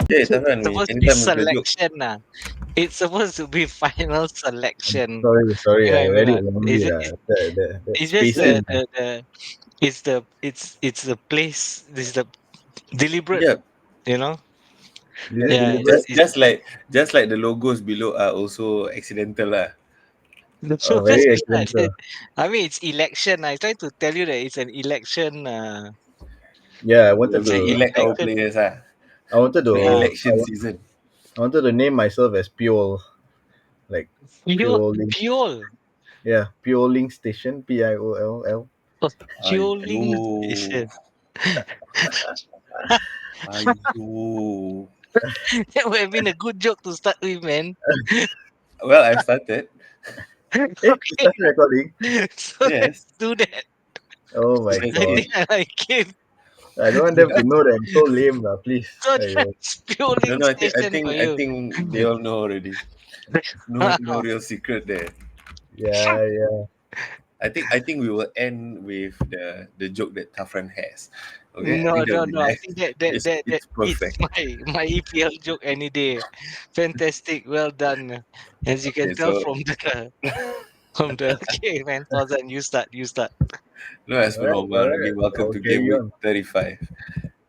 Yeah, It's Tafran, supposed to be anytime with the joke. selection. It's supposed to be final selection. Sorry, You know I what I mean? read it wrongly. The It's just spacing. it's the place. This is the deliberate. Yeah, You know. Is it Yeah. deliberate? just like the logos below are also accidental lah. The Oh, purpose very is that. accidental. I mean, it's election. I try to tell you that it's an election. Yeah, We have It's to an elect our election. players ah. I wanted It's the to, Yeah. election season. I wanted to name myself as Pure, like Pure. Fuel. Yeah, Pure Link Station, PIOLL. Oh, fueling Aiyo, station. aiyo. That would have been a good joke to start with, man. Well, I've started. You Okay, started recording? so let's Yes. do that. Oh my Let's I do god. think it. I like it. I don't want them to know that I'm so lame, lah, please. So Aiyo. that's No, fueling no. station for I you. think they all know already. No real secret there. Yeah, yeah. I think we will end with the joke that Tafran has. Okay, I No, think that no, will be no. I nice. think that It's it's perfect. my EPL joke any day. Fantastic, well done. As you can Okay, tell so from the okay, man. Fazan, you start. no, as per Alright, normal. Again, alright. welcome I'll to carry Gameweek on. 35.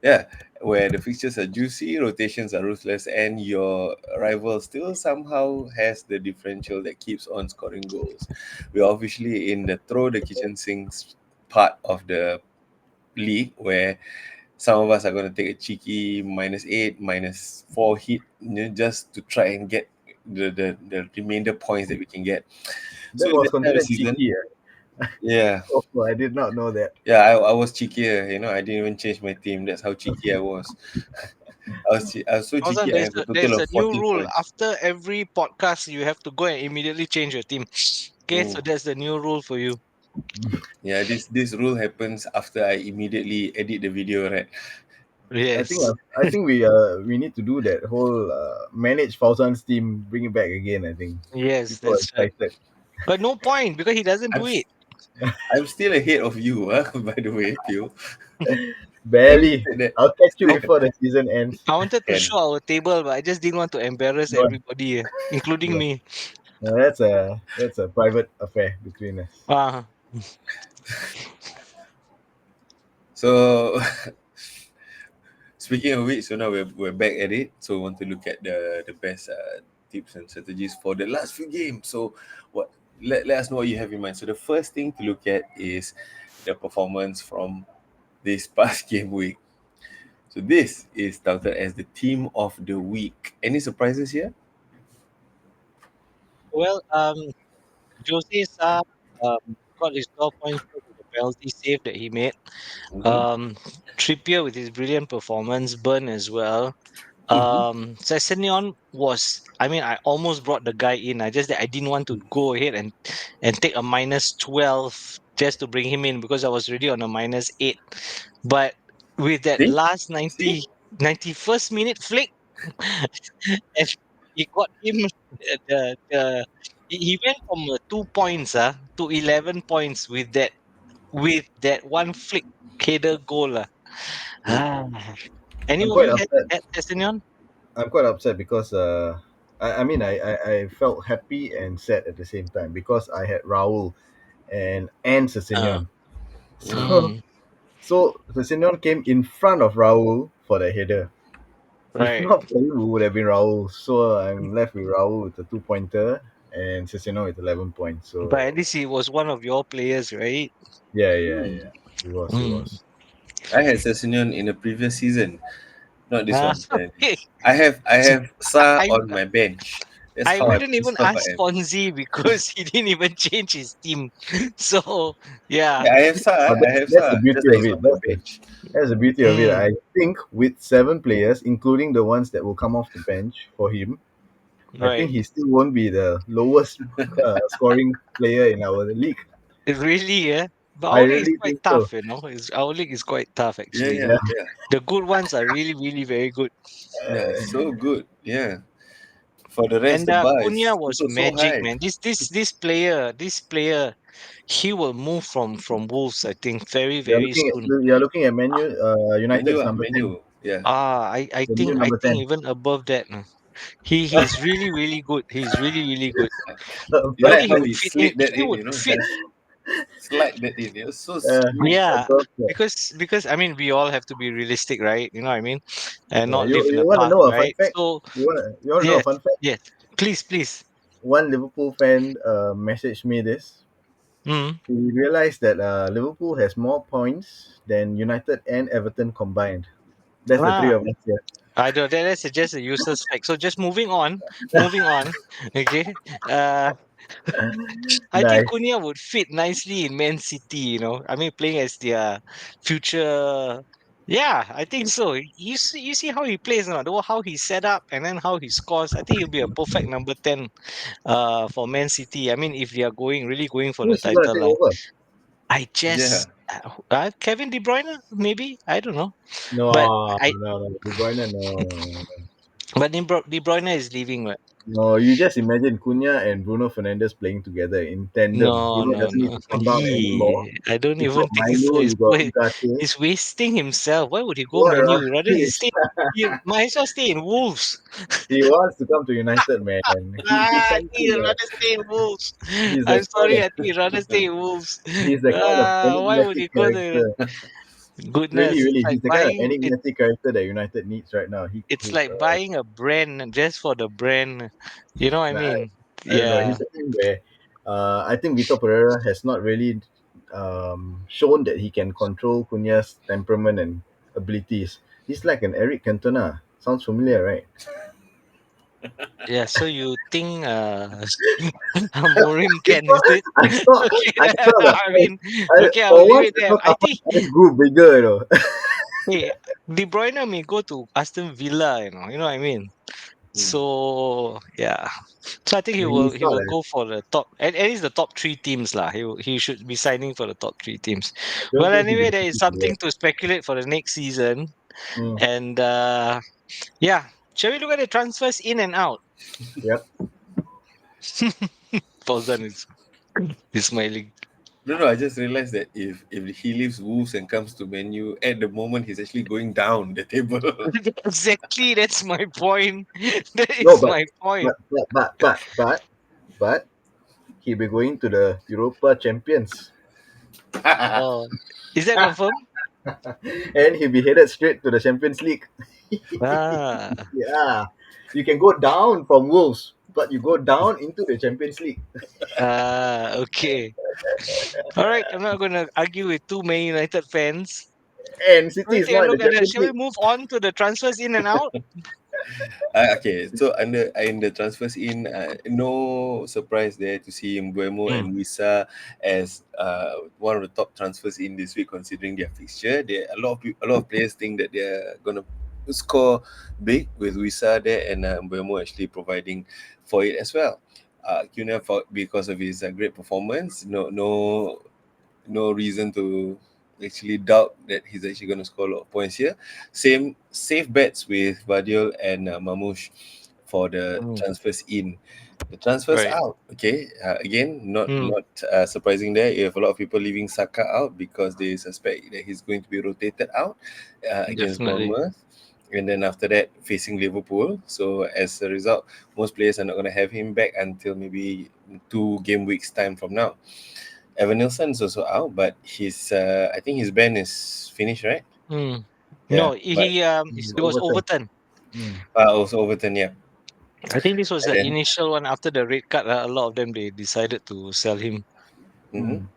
Yeah, where the fixtures are juicy, rotations are ruthless, and your rival still somehow has the differential that keeps on scoring goals. We're officially in the throw the kitchen sinks part of the league where some of us are going to take a cheeky -8, -4 hit, just to try and get the remainder points that we can get. So That in was this kind of considered season, cheeky. yeah, Oh, I did not know that. yeah, I was cheekier. I didn't even change my team. That's how cheeky I was. I was so Fazan, cheeky. I have a total there's of a new 14 rule. points. After every podcast, you have to go and immediately change your team. Okay, so Mm. that's the new rule for you. Yeah, this rule happens after I immediately edit the video, right? Yes. I think we need to do that whole manage Fauzan's team, bring it back again. I think Yes, people are that's right. excited. But no point because he doesn't I'm do s- it. I'm still ahead of you, by the way, Pio. Having Barely. said that, I'll catch you before the season ends. I wanted to can show our table, but I just didn't want to embarrass Go on. everybody, including Go on. me. No, that's a private affair between us. Ah, so speaking of which, so now we're back at it. So we want to look at the best tips and strategies for the last few games. So what let us know what you have in mind. So the first thing to look at is the performance from this past game week. So this is touted as the team of the week. Any surprises here? well, Jose Sa got his 12 points with the penalty save that he made. Mm-hmm. Um, Trippier with his brilliant performance, Burn as well. Mm-hmm. Sessegnon was, I mean, I almost brought the guy in. I just that I didn't want to go ahead and take a -12 just to bring him in because I was already on a -8. But with that See? last See? 91st minute flick, and he got him the he went from 2 points to 11 points with that one flick header goal. Mm. Ah. I'm Anyone quite you upset. had Sessegnon? I'm quite upset because I mean I felt happy and sad at the same time because I had Raul and Uh, Sessegnon. So mm, so Sessegnon came in front of Raul for the header. If right. not for him, it would have been Raul. So I'm left with Raul with a 2 pointer and Sessegnon with 11 points. But So at least he was one of your players, right? yeah, yeah, Mm. yeah. He was, he Mm. was. I had Sessegnon in the previous season, not this one. And Okay. I have Sa I on my bench. That's I how I wouldn't even pissed off I ask am. Fonzie because he didn't even change his team. So yeah. Yeah, I have Sa. But I have that's the Sa. Just beauty like of he's it. on my bench. That's the beauty of it. Mm, I think with 7 players, including the ones that will come off the bench for him, I think right. he still won't be the lowest scoring player in our league. It really, yeah. But I our league is really quite think so. tough, you know. Our league is quite tough Yeah, actually. yeah, Yeah, yeah. The good ones are really, really very good. Yeah, so good. Yeah. For the rest, And the bar Cunha is was also so magic, high. man. This player, he will move from Wolves, I think, very, very soon. you're looking at Menu Menu, United's number Menu. 10. Yeah. I The new think number 10. even above that. He's really really good. He's really really good. You I know But think he how would he fit in. slid that He in, would fit. just slide that in. It was so uh, smooth. Yeah, above that. because I mean we all have to be realistic, right? You know what I mean, and Yeah, not live in you the want to past, know a fun right? fact? So You want to know a yes, fun fact? yes. Please, please. One Liverpool fan messaged me this. Mm. He realized that Liverpool has more points than United and Everton combined. That's the three Ah, of us here. I don't. That's just a useless fact. So just moving on, moving on. Okay. Uh, I think Nice. Cunha would fit nicely in Man City, you know. I mean, playing as their future. Yeah, I think so. You see how he plays now, though, how he set up and then how he scores. I think he'll be a perfect number 10 for Man City. I mean, if they are going really going for the Who's he gonna title, take over? I Yeah. just Kevin De Bruyne, maybe, I don't know. But No, I no. De Bruyne, no. but De Bruyne is leaving, right? No, you just imagine Cunha and Bruno Fernandes playing together in tandem. No, Bruno no, doesn't need no. to come down anymore. I don't You got even think so. Mino, you got Ugarte. He's wasting himself. Why would he go What menu? Rather he rubbish. stay. He might as well stay in Wolves. He wants to come to United, man. He I can think see he'd that. rather stay in Wolves. He's the I'm kind sorry, of I think he'd rather stay in Wolves. Why would he enigmatic go there? character. Really, Goodness, really, he's the kind of enigmatic character that United needs right now. it's like buying a brand just for the brand. You know what I Nah, mean? I don't know. Yeah. He's the kind where I think Vitor Pereira has not really shown that he can control Cunha's temperament and abilities. He's like an Eric Cantona. Sounds familiar, right? Yeah, so you think Amorim can, is it? I saw, Okay, I saw the I mean, okay, I'll for leave once it I there. thought I think eyes grew bigger, you know. hey, De Bruyne may go to Aston Villa, you know what I mean? Mm. So yeah, so I think When he he saw will that, go for the top at least the top three teams lah. He should be signing for the top three teams. I don't Well, think he's anyway, there is a something to speculate for the next season, mm, and yeah, shall we look at the transfers in and out? yep. Fauzan is smiling. No, no, I just realized that if he leaves Wolves and comes to Menu, at the moment he's actually going down the table. Exactly, that's my point. That No, is my point. but he'll be going to the Europa Champions, Oh, is that confirmed? and he'll be headed straight to the Champions League. Ah, Yeah, you can go down from Wolves, but you go down into the Champions League. okay. All right, I'm not going to argue with two Man United fans. And Shall City we is take a not in the look at that? Champions Shall we League. move on to the transfers in and out? Okay, so under in the transfers in, no surprise there to see Mbuemo Mm, and Wisa as one of the top transfers in this week, considering their fixture. There a lot of players think that they're gonna score big with Wisa there, and Mbuemo actually providing for it as well. Cunha for because of his great performance. No reason to actually doubt that he's actually going to score a lot of points here. Same safe bets with Vadiol and Mamouche for the mm, transfers in. The transfers right. out, okay. Again, Mm, not surprising there. You have a lot of people leaving Saka out because they suspect that he's going to be rotated out against definitely. Bournemouth. And then after that, facing Liverpool. So as a result, most players are not going to have him back until maybe 2 game weeks time from now. Evan Nilsson is also out, but his I think his ban is finished, right? Mm. Yeah, No, but he was Overtime. overturned. Mm. also Overton, yeah. I think this was And the then, initial one after the red card. A lot of them they decided to sell him, mhm. Mm.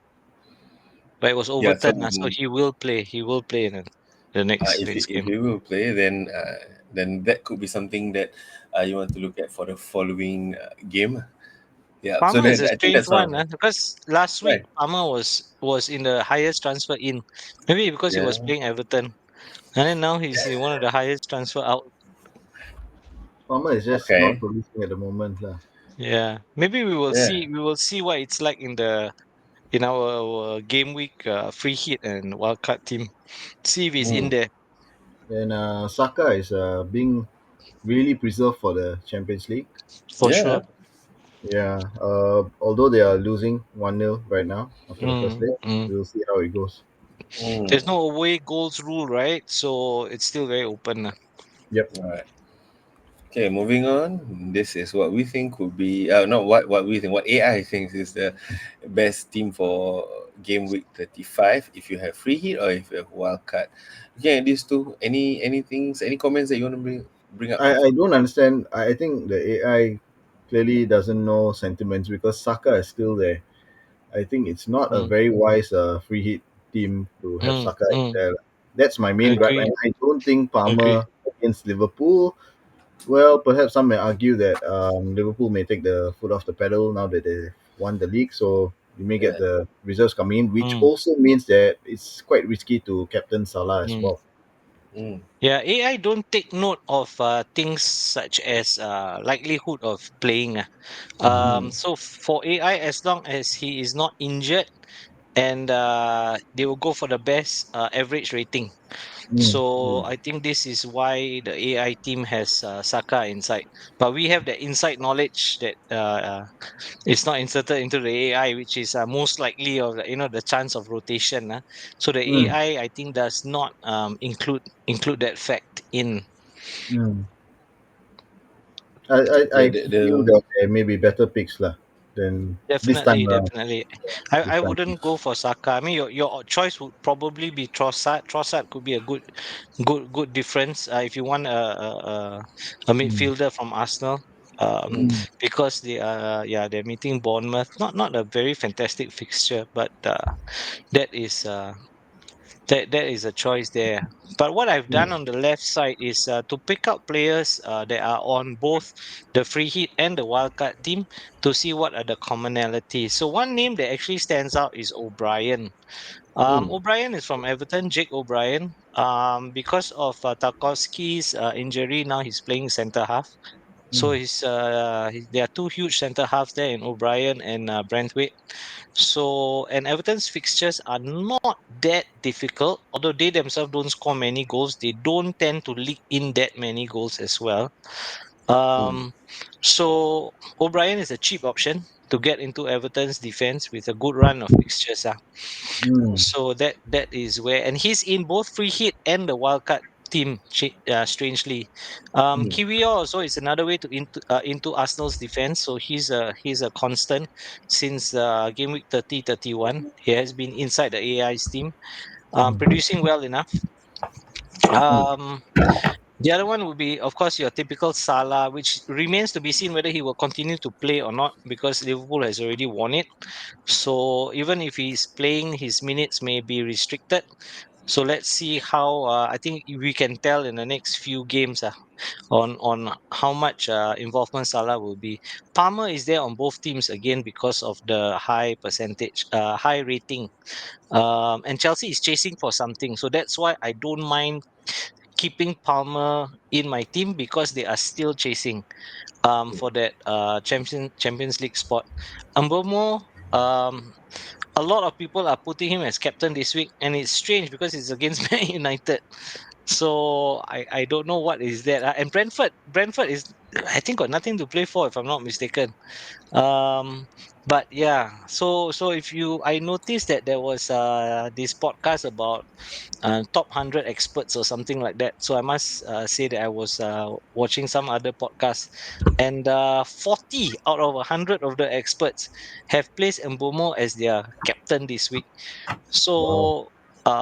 but it was Yeah. So overturned. So he will play. He will play in the next if game. he will play, then that could be something that you want to look at for the following game. Yeah. So Palmer is then a I think strange that's one, one. because last week Right. Palmer was in the highest transfer in. Maybe because he was Yeah. playing Everton, and then now he's in one of the highest transfer out. Palmer is just not Okay. producing at the moment, lah. Yeah, maybe we will Yeah. see. We will see what it's like in our game week free hit and wildcard team. See if he's in Mm. there And Saka is being really preserved for the Champions League. for Yeah. sure. Yeah, although they are losing 1-0 right now after the first Mm, leg, mm. we'll see how it goes. There's Mm. no away goals rule, right? So it's still very open. Yep. All right. Okay, moving on. This is what we think would be not what we think, what AI thinks is the best team for game week 35 if you have free hit or if you have wild card. Okay, these two. Any comments that you want to bring up? I don't understand. I think the AI clearly doesn't know sentiments because Saka is still there. I think it's not a Mm, very wise free hit team to have mm, Saka in mm. there. That's my main gripe, Agree. and I don't think Agree. Palmer against Liverpool. Well, perhaps some may argue that Liverpool may take the foot off the pedal now that they won the league, so you may get Yeah. the reserves coming in, which Mm, also means that it's quite risky to captain Salah as mm. well. Mm. Yeah, AI don't take note of things such as likelihood of playing. Mm, So for AI, as long as he is not injured, and they will go for the best average rating. mm, So Mm. I think this is why the AI team has Saka inside. But we have the inside knowledge that it's not inserted into the AI, which is most likely of the chance of rotation. So the mm, AI, I think, does not include that fact in. mm. I feel The that there may be better picks lah than this time Definitely, around. definitely. I, This I time. wouldn't go for Saka. I mean, your choice would probably be Trossard. Trossard could be a good difference if you want a Mm, midfielder from Arsenal. mm, Because they're meeting Bournemouth. Not a very fantastic fixture, but that is a choice there. But what I've done mm, on the left side is to pick up players that are on both the free hit and the wildcard team to see what are the commonalities. So one name that actually stands out is O'Brien. mm. O'Brien is from Everton, Jake O'Brien. Because of Tarkowski's injury, now he's playing centre half. So mm, there are two huge centre halves there in O'Brien and Brentwaite. So, and Everton's fixtures are not that difficult, although they themselves don't score many goals. They don't tend to leak in that many goals as well. Mm. Um, so O'Brien is a cheap option to get into Everton's defense with a good run of fixtures. mm, So that is where, and he's in both free hit and the wildcard team. Strangely, Mm. Kiwior also is another way to into Arsenal's defense. So he's a constant since game week 30-31. He has been inside the AI's team, mm, producing well enough. Mm. Um, the other one would be, of course, your typical Salah, which remains to be seen whether he will continue to play or not because Liverpool has already won it. So even if he's playing, his minutes may be restricted. So let's see how. I think we can tell in the next few games on how much involvement Salah will be. Palmer is there on both teams again because of the high percentage, high rating. And Chelsea is chasing for something, so that's why I don't mind keeping Palmer in my team because they are still chasing for that Champions League spot. Umbomo, a lot of people are putting him as captain this week, and it's strange because it's against Man United. So I don't know what is that. And Brentford is, I think, got nothing to play for if I'm not mistaken. Um, but yeah, so if you, I noticed that there was this podcast about top 100 experts or something like that. So I must say that I was watching some other podcasts, and 40 out of 100 of the experts have placed Mbomo as their captain this week. wow. So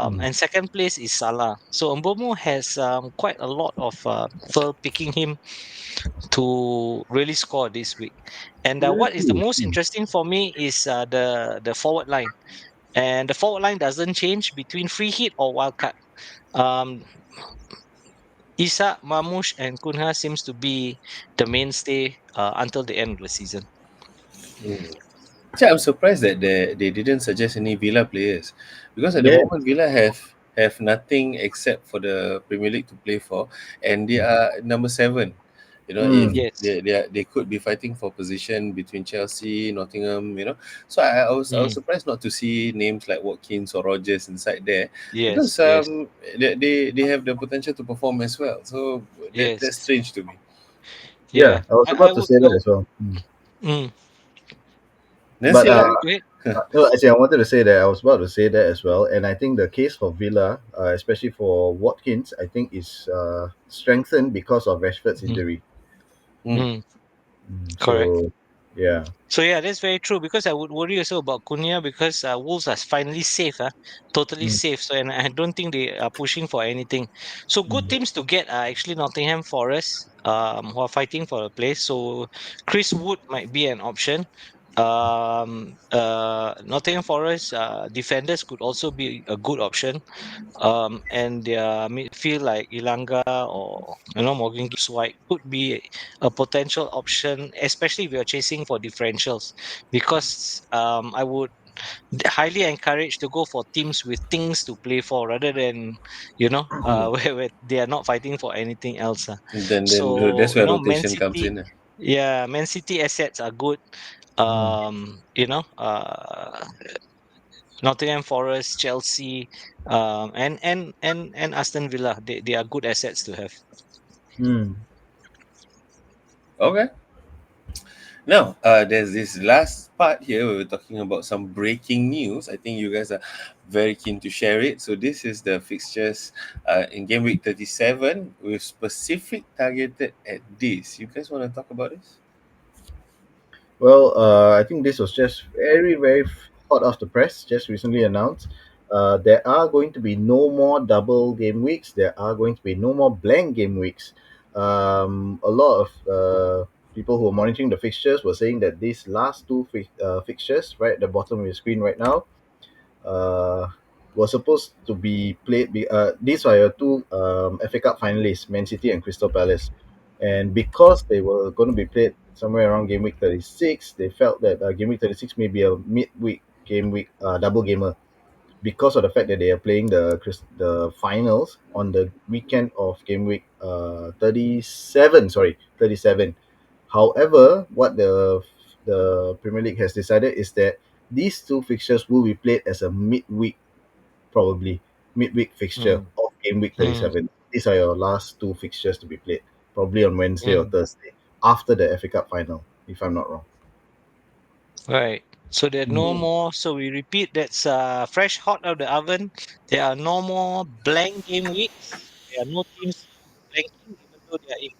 Mm. and second place is Salah. So Mbomo has quite a lot of people picking him to really score this week. And what is the Really? most Mm. interesting for me is the forward line. And the forward line doesn't change between free hit or wildcard. Um, Isak, Mamush, and Kunha seems to be the mainstay until the end of the season. Mm. Actually, I'm surprised that they didn't suggest any Villa players because at the Yeah. moment Villa have nothing except for the Premier League to play for, and they are number seven. You know, if Mm, Yes. they could be fighting for position between Chelsea, Nottingham. You know, so I was Mm, surprised not to see names like Watkins or Rogers inside there because yes. Yes. they have the potential to perform as well. So that's Yes. strange to me. yeah, Yeah. I was I about to would say that go. as well. Mm. Mm, Then But see yeah. lah. Go ahead. No, actually, I wanted to say that I was about to say that as well, and I think the case for Villa, especially for Watkins, I think is strengthened because of Rashford's Mm, injury. Mm. mm, correct. So, yeah. So yeah, that's very true because I would worry also about Cunha because Wolves are finally safe, totally Mm, safe. So and I don't think they are pushing for anything. So good mm, teams to get are actually Nottingham Forest, who are fighting for a place. So Chris Wood might be an option. Nottingham Forest defenders could also be a good option. And their midfield like Ilanga or Morgan Gibbs White could be a potential option, especially if you're chasing for differentials, because I would highly encourage to go for teams with things to play for rather than Mm. where they are not fighting for anything else. Then So that's where Man rotation comes City, in. yeah, Man City assets are good. mm, Nottingham Forest, Chelsea, and Aston Villa. They are good assets to have. mm. Okay. Now, there's this last part here where we're talking about some breaking news. I think you guys are very keen to share it. So this is the fixtures in game week 37 with specific targeted at this. You guys want to talk about this? Well, I think this was just very hot off the press, just recently announced. There are going to be no more double game weeks. There are going to be no more blank game weeks. A lot of people who are monitoring the fixtures were saying that these last two fixtures, right at the bottom of your screen right now, uh, were supposed to be played. These are your two FA Cup finalists, Man City and Crystal Palace. And because they were going to be played somewhere around game week 36, they felt that game week 36 may be a midweek game week double gamer because of the fact that they are playing the finals on the weekend of game week 37. Sorry, 37. However, what the Premier League has decided is that these two fixtures will be played as a midweek, probably midweek fixture Mm, of game week mm, 37. These are your last two fixtures to be played, probably on Wednesday or mm. Thursday after the FA Cup final, if I'm not wrong. Right. So there are no Hmm. more. So we repeat. That's fresh, hot out of the oven. There are no more blank game weeks. There are no teams blanking, even though they are in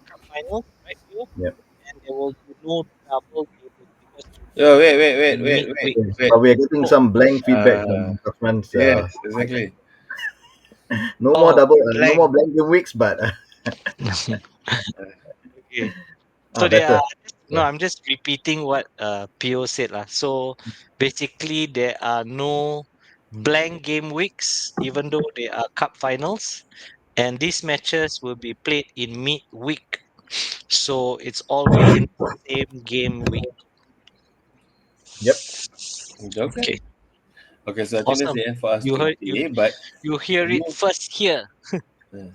cup final, right? Here, Yeah. and there will be no double game week because it will be Oh, in midweek. Yes. wait. But we are getting Oh, some blank feedback Uh, from Kafran's. yes, exactly. oh, No more blank. blank game weeks, but Okay. So they are better. no, Yeah. I'm just repeating what PO said lah. So basically there are no blank game weeks, even though they are cup finals. And these matches will be played in midweek. So it's all within the same game week. Yep. Okay. Okay. Okay, so I think that's Awesome. the end for us You heard today. But you hear it you, first here. uh,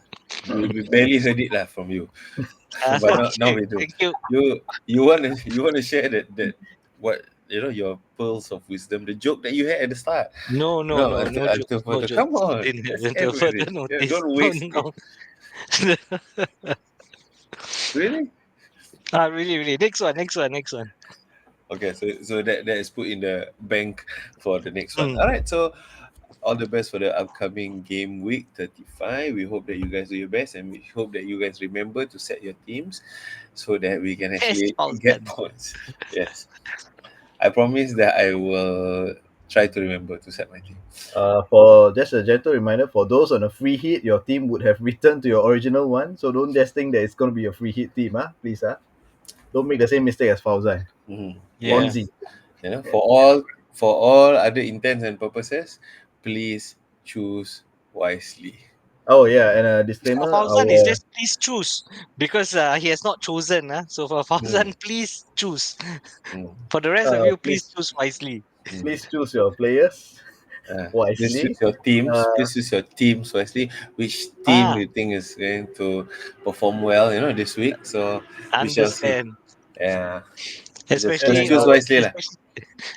we barely heard it lah from you. But now Okay. we do. Thank you. You wanna share that what your pearls of wisdom, the joke that you had at the start. No, no, No, no, until no until jokes. No further. Come jokes. on, Didn't have let's until end with further it. Yeah, notice. don't No, waste it. no. Really? Really, really. Next one, next one, next one. Okay, so that is put in the bank for the next one. Mm. All right, so all the best for the upcoming game week 35. We hope that you guys do your best, and we hope that you guys remember to set your teams so that we can Yes, actually all get done. points. Yes, I promise that I will try to remember to set my team. For just a gentle reminder, for those on a free hit, your team would have returned to your original one. So don't just think that it's going to be a free hit team, please, don't make the same mistake as Fauzan. Mhm. Yeah. Ponzi. Yes, for all other intents and purposes, please choose wisely. Oh yeah, and a For disclaimer: Fauzan, is our just please choose because he has not chosen. So for Mm, Fauzan, please choose. mm, For the rest of you, please please choose wisely. mm. please choose your players Please choose wisely. your teams. Uh, Please choose your teams wisely. Which team Ah, you think is going to perform well, this week? So we shall see. understand. Yeah, just Especially, choose wisely, lah. especially,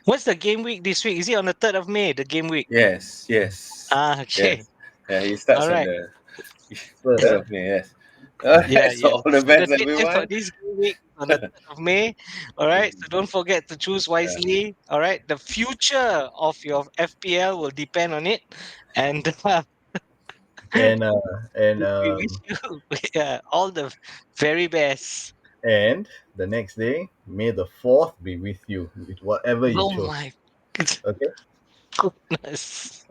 what's the game week this week? Is it on the 3rd of May, the game week? Yes, yes, Ah, okay. yes. Yeah, he All starts on right. the Third, third of May. Yes. All Yeah, right, so yeah. all the So the best, deadline for everyone. this game week on the 3rd of May. All right. So don't forget to choose wisely. All right. The future of your FPL will depend on it. And And and we wish you yeah, all the very best. and the next day, may the fourth be with you with whatever you Oh chose. my Okay. goodness.